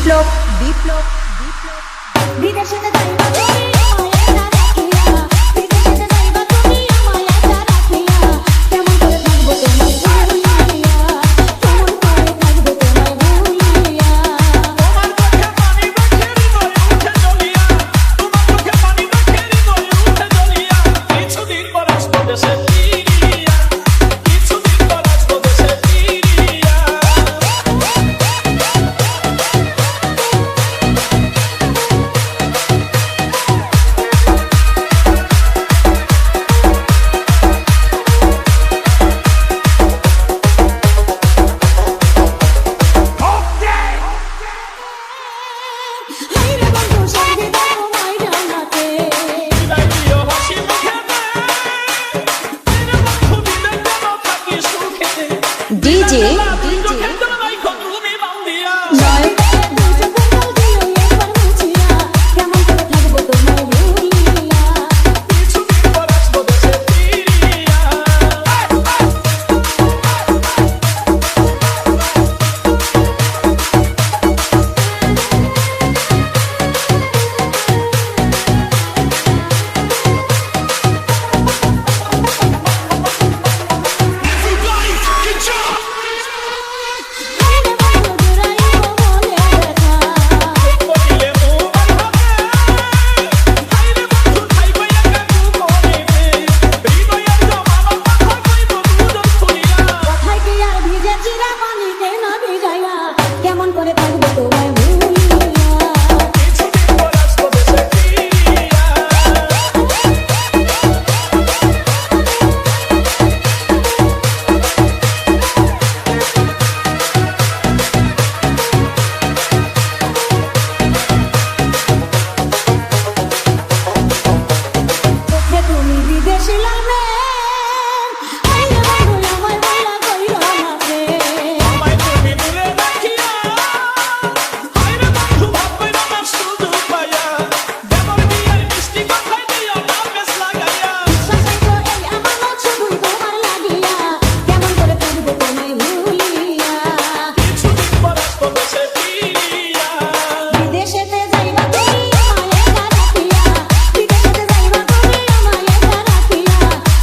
বিপ্লব বিপ্লব বিপ্লব বিদেশে যাইবা তুমি আমায় রাখিয়া বিদেশে যাইবা তুমি আমায় রাখিয়া কেমন করে থাকবো তোমায় ভুলিয়া কেমন করে থাকবো তোমায় ভুলিয়া তোমার চোখে পানি দেখে হৃদয় উঠে জ্বলিয়া তোমার চোখে পানি দেখে হৃদয় উঠে জ্বলিয়া কিছুদিন পর আসবো দেশে ফিরিয়া কিছুদিন পর আসবো দেশে ফিরিয়া হাইরে বন্ধু সঙ্গে দাও মাই জানাতে বিদায় দিও হাসি মুখেতে আরে বন্ধু বিদায় কেন থাকি সুখেতে ডিজে চোখের জন্য নাই তুমি বান্ধিয়া নয় দুইটা বন্ধু দিও একবার মুছিয়া কেমন করে থাকবো তোমায় ভুলিয়া কিছুদিন পর আসবো দেশে ফিরিয়া হাইরে বন্ধু জুড়াইও মনে ব্যথা বলিলে মোর হবে হাইরে বন্ধু খাইবে একা কোনেতে হৃদয়ের জমানো কথা কইব দুজন খুলিয়া কথায় কি আর ভিজে চিরা পানিতে না ভিজাইয়া কেমন করে থাকবো তোমায় ভুলিয়া কিছুদিন পর আসবো দেশে ফিরিয়া চোখে তুমি বিদেশি লামে হাইরে বন্ধু আমায় বলা কইরো না প্রেম আমায় তুমি দূরে রাখিয়া হাইরে বন্ধু ভাববে না আমার সুযোগ পাইয়া দেবর বিয়ের মিষ্টি কথায় দিও না বেশ লাগাইয়া বিশ্বাসই তো এই আমানত শুধুই তোমার লাগিয়া কেমন করে থাকবো তোমায় ভুলিয়া কিছুদিন পর আসবো দেশে ফিরিয়া বিদেশেতে যাইবা তুমি আমায় রাখিয়া বিদেশেতে যাইবা তুমি আমায় রাখিয়া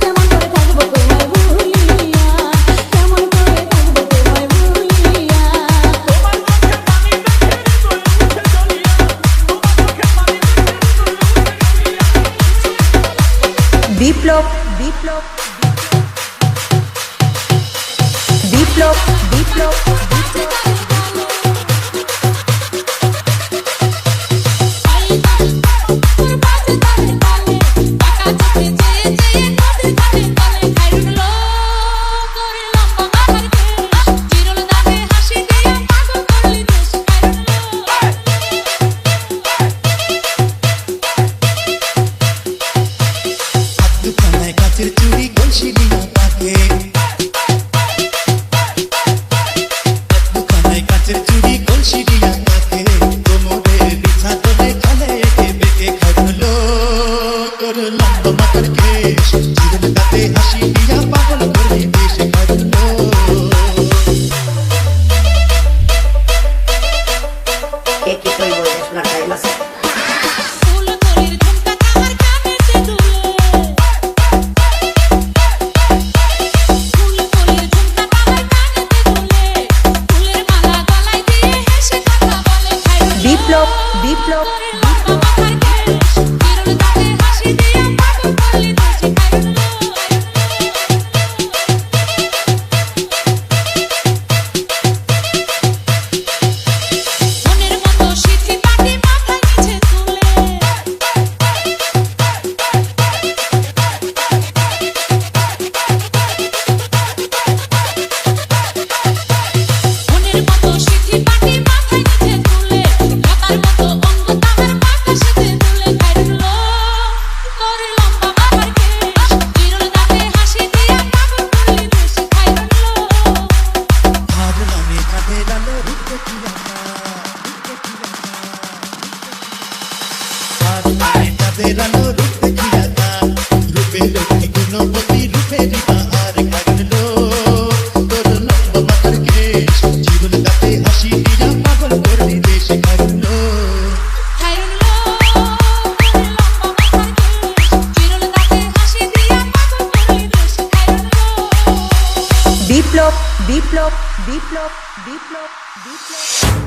কেমন করে থাকবো তোমায় ভুলিয়া কেমন করে থাকবো তোমায় ভুলিয়া তোমার চোখে পানি দেখে হৃদয় উঠে জ্বলিয়া তোমার চোখে পানি দেখে হৃদয় উঠে জ্বলিয়া বিপ্লব বিপ্লব বিপ্লব বিপ্লব বিপ্লব দুখানায় কাচের চুড়ি কলসি দিয়া তাকে দুখানায় কাচের চুড়ি কলসি দিয়া তাকে কোমরের বিছা তোলে খালে একে বেঁকে খাইলো তোর লম্বা মাথার কেশ জীবন তাতে হাসি দিয়া পাগল করে দেশে খাইলো কি কইব শোনা টাইম আছে বিপ্লব বিপ্লব বিপ্লব বিপ্লব বিপ্লব বিপ্লব বিপ্লব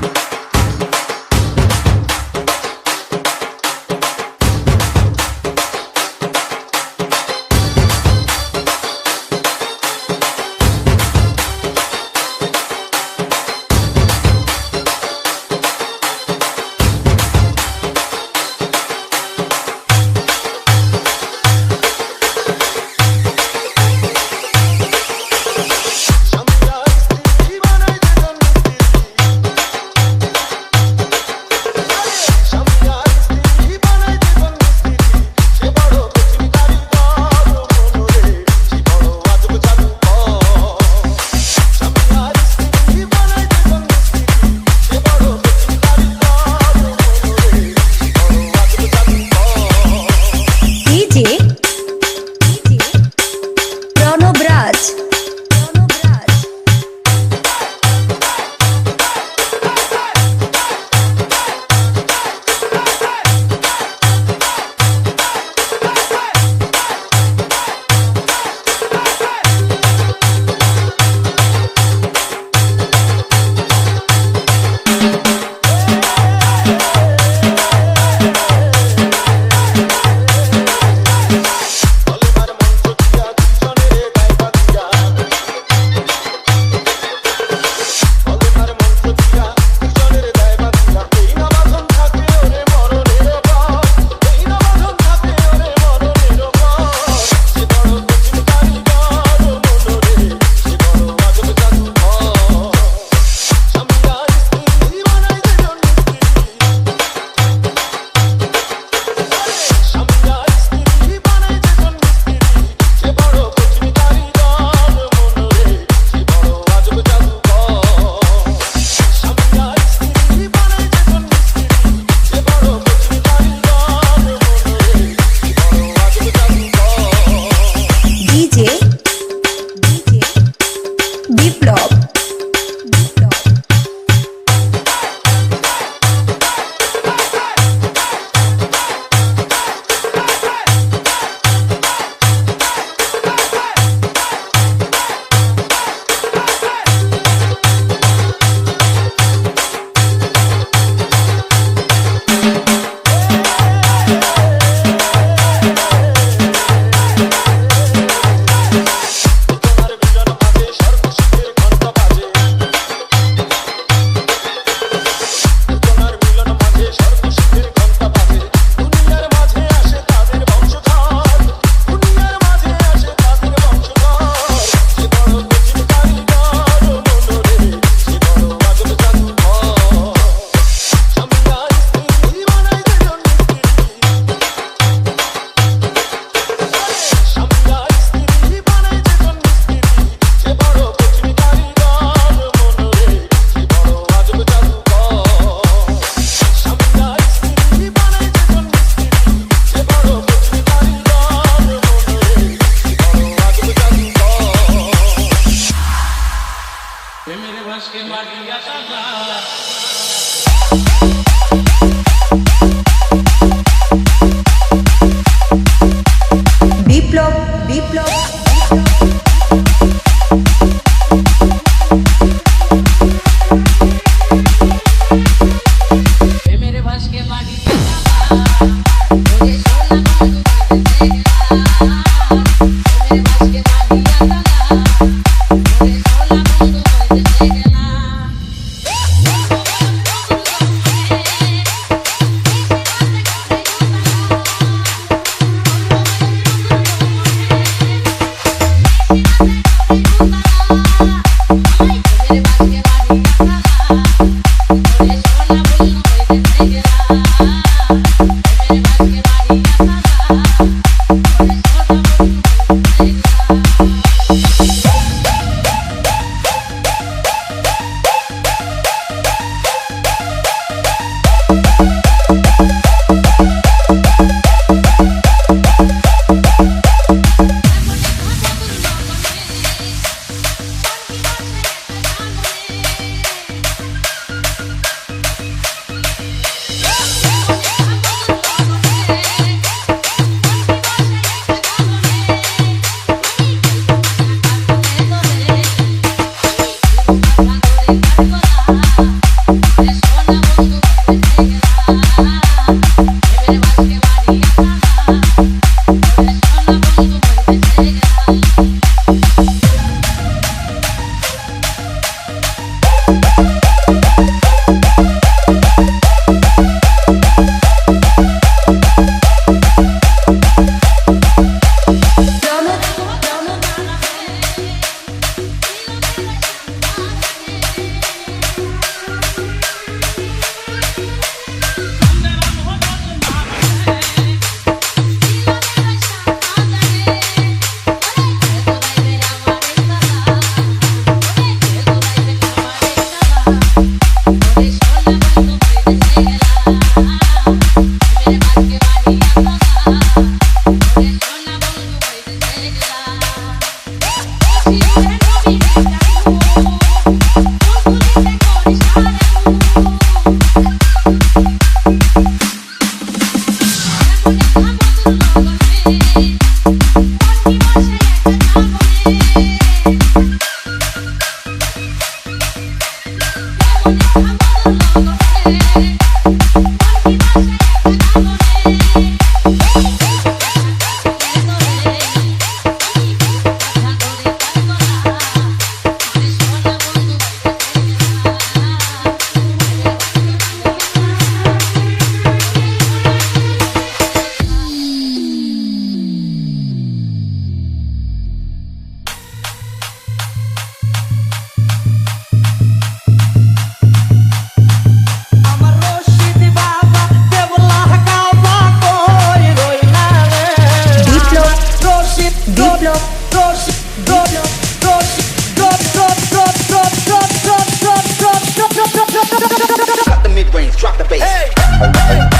Cut the mid-range, drop the bass.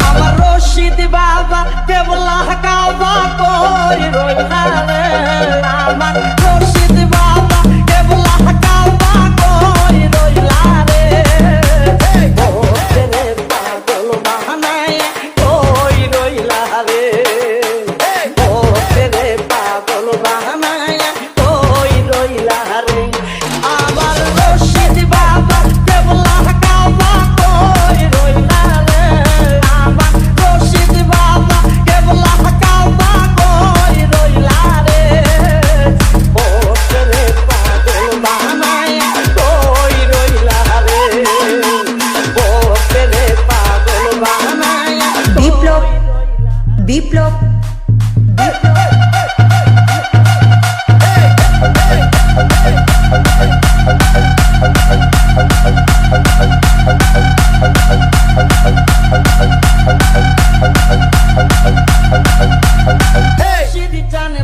আমার রশিদ বাবা দেবলা কাবা কই রইলা রে আমার রশিদ বাবা দেবলা কাবা কই রইলা রে ও তেরে পাগল বাহানায় কই রইলা রে ও তেরে পাগল বাহানায় কই রইলা রে আমার রশিদ বাবা দেবলা কাবা কই রইলা রে আমার রশিদ বাবা দেবলা কাবা কই রইলা রে ও তেরে পাগল বাহানায় কই রইলা রে ও তেরে পাগল বাহানায় বিপ্লব বিপ্লব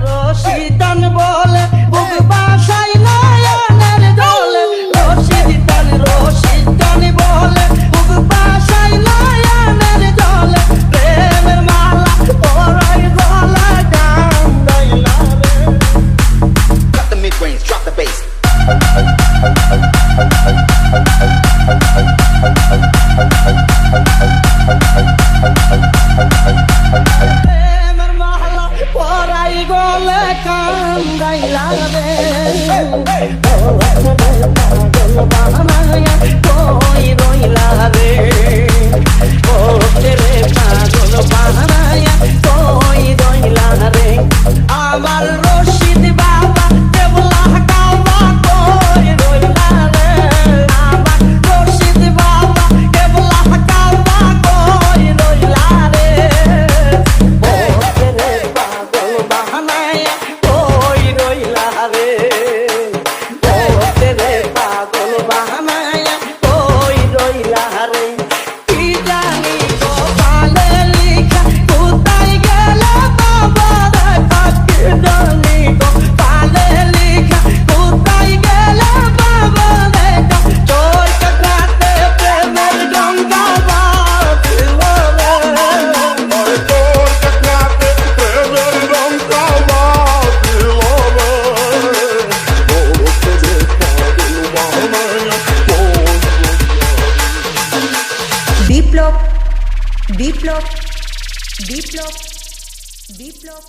রশিদান বলে বুক বাসাই নয়নের জলে রশিদান বলে বুক বাসাই নয়নের জলে প্রেমের মালা পরাই গলা গান গাইলা রে Cut the mid-range, drop the bass. প্রেমের মালা পরাই গলে কান গাইলা রে পাগল বাহানায় কই রইলা রে ও তেরে পাগল বাহানায় কই রইলা রে আমার রশিদ বাবা দেবলা কাবা কই রইলা রে আমার রশিদ বাবা দেবলা কাবা কই রইলা রে ও তেরে পাগল বাহানায় কই রইলা রে ও তেরে পাগল বাহানায় কই রইলা রে কি জানি কপালে লিখা কোথায় গেল বাবা রে কি জানি কপালে লিখা কোথায় গেল বাবা রে তোর কাটাতে প্রেমের গঙ্গা বাতিল রে তোর কাটাতে প্রেমের গঙ্গা বাতিল বিপ্লব বিপ্লব বিপ্লব বিপ্লব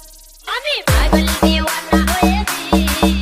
আমি পাগল দিওয়ানা হয়েছি